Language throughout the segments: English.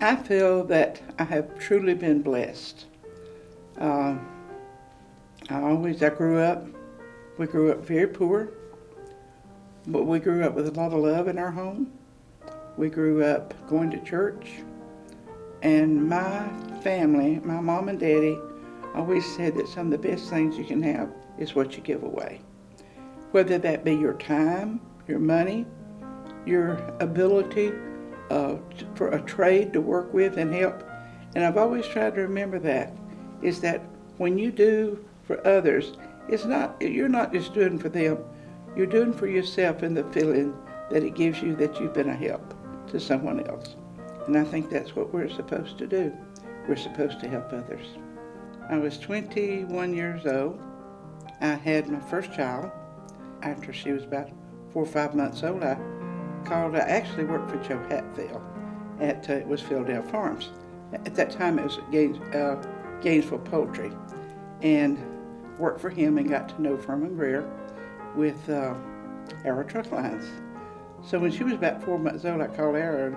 I feel that I have truly been blessed. Uh, we grew up very poor, but we grew up with a lot of love in our home. We grew up going to church, and my family, my mom and daddy, always said that some of the best things you can have is what you give away. Whether that be your time, your money, your ability for a trade to work with and help. And I've always tried to remember that, is that when you do for others, you're not just doing for them, you're doing for yourself in the feeling that it gives you that you've been a help to someone else. And I think that's what we're supposed to do. We're supposed to help others. I was 21 years old. I had my first child. After she was about 4 or 5 months old, I actually worked for Joe Hatfield it was Philadelphia Farms. At that time it was Gainesville Poultry, and worked for him and got to know Furman Greer with Arrow Truck Lines. So when she was about 4 months old, I called Arrow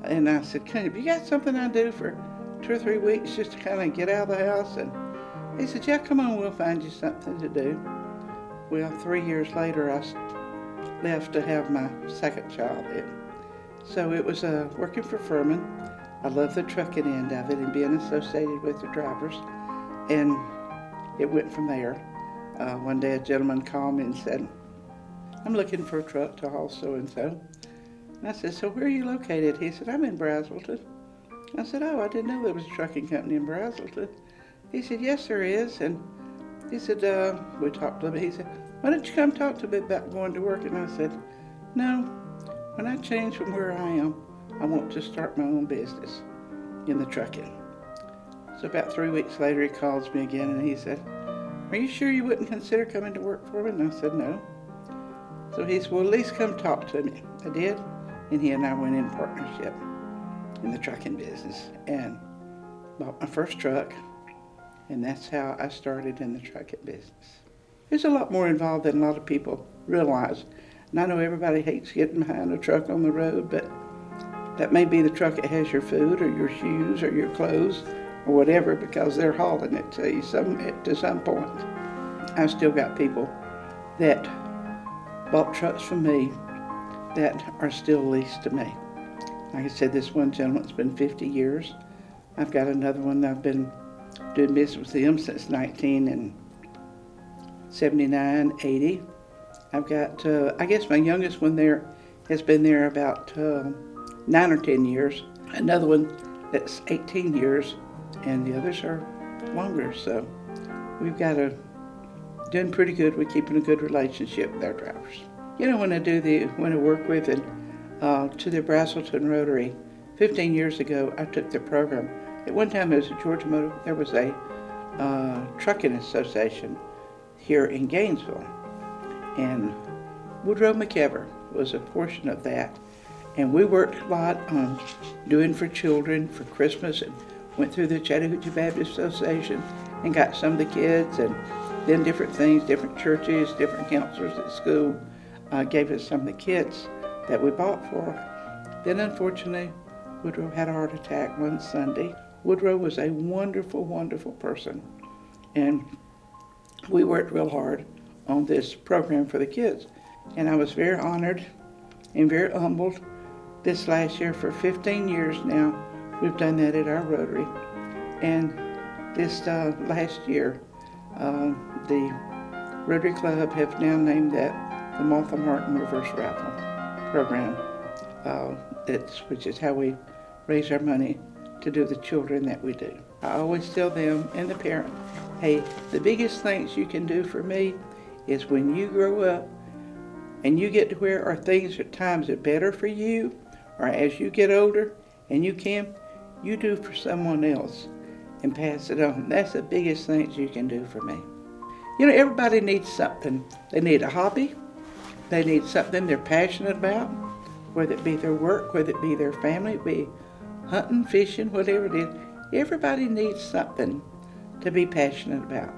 and I said, have you got something I do for 2 or 3 weeks just to kind of get out of the house? And he said, yeah, come on, we'll find you something to do. Well, 3 years later, I left to have my second child in. So it was working for Furman. I love the trucking end of it and being associated with the drivers. And it went from there. One day a gentleman called me and said, I'm looking for a truck to haul so-and-so. And I said, so where are you located? He said, I'm in Brazelton. I said, oh, I didn't know there was a trucking company in Brazelton. He said, yes, there is. And he said, we talked a little bit. He said, why don't you come talk to me about going to work? And I said, no, when I change from where I am, I want to start my own business in the trucking. So about 3 weeks later, he calls me again and he said, are you sure you wouldn't consider coming to work for me? And I said, no. So he said, well, at least come talk to me. I did, and he and I went in partnership in the trucking business and bought my first truck, and that's how I started in the trucking business. There's a lot more involved than a lot of people realize. And I know everybody hates getting behind a truck on the road, but that may be the truck that has your food or your shoes or your clothes or whatever, because they're hauling it to you to some point. I've still got people that bought trucks from me that are still leased to me. Like I said, this one gentleman's been 50 years. I've got another one that I've been doing business with him since 1979, 80. I've got, I guess my youngest one there has been there about 9 or 10 years. Another one that's 18 years, and the others are longer. So we've got doing pretty good. We're keeping a good relationship with our drivers. You know, when I work with and to the Brazelton Rotary, 15 years ago, I took the program. At one time, it was at Georgia Motor. There was a trucking association here in Gainesville, and Woodrow McKever was a portion of that. And we worked a lot on doing for children for Christmas, and went through the Chattahoochee Baptist Association and got some of the kids, and then different things, different churches, different counselors at school gave us some of the kids that we bought for. Then unfortunately, Woodrow had a heart attack one Sunday. Woodrow was a wonderful, wonderful person, and we worked real hard on this program for the kids. And I was very honored and very humbled. This last year, for 15 years now, we've done that at our Rotary. And this last year, the Rotary Club have now named that the Martha Martin Reverse Raffle Program, which is how we raise our money to do the children that we do. I always tell them and the parent, hey, the biggest things you can do for me is when you grow up and you get to where are things at times are better for you, or as you get older and you do for someone else and pass it on. That's the biggest things you can do for me. You know, everybody needs something. They need a hobby. They need something they're passionate about, whether it be their work, whether it be their family, it be hunting, fishing, whatever it is. Everybody needs something to be passionate about.